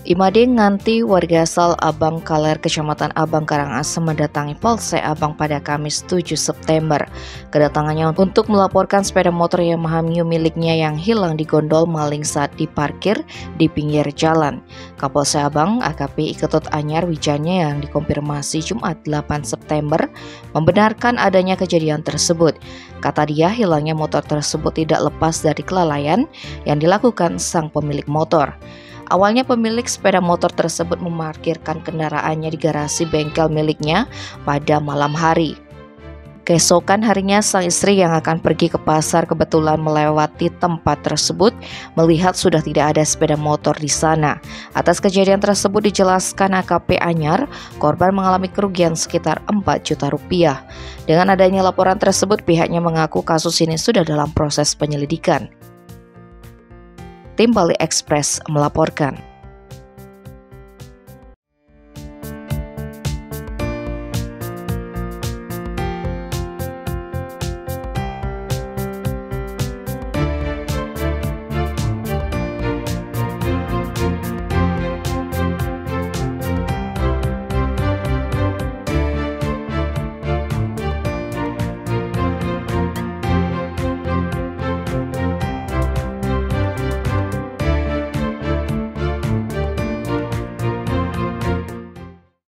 Imade Nganti, warga asal Abang Kaler, Kecamatan Abang Karangasem, mendatangi Polsek Abang pada Kamis 7 September. Kedatangannya untuk melaporkan sepeda motor Yamaha Mio miliknya yang hilang di gondol maling saat diparkir di pinggir jalan. Kapolsek Abang, AKP Iketut Anyar Wijanya, yang dikonfirmasi Jumat 8 September, membenarkan adanya kejadian tersebut. Kata dia, hilangnya motor tersebut tidak lepas dari kelalaian yang dilakukan sang pemilik motor. Awalnya pemilik sepeda motor tersebut memarkirkan kendaraannya di garasi bengkel miliknya pada malam hari. Keesokan harinya, sang istri yang akan pergi ke pasar kebetulan melewati tempat tersebut, melihat sudah tidak ada sepeda motor di sana. Atas kejadian tersebut dijelaskan AKP Anyar, korban mengalami kerugian sekitar 4 juta rupiah. Dengan adanya laporan tersebut, pihaknya mengaku kasus ini sudah dalam proses penyelidikan. Tim Bali Express melaporkan.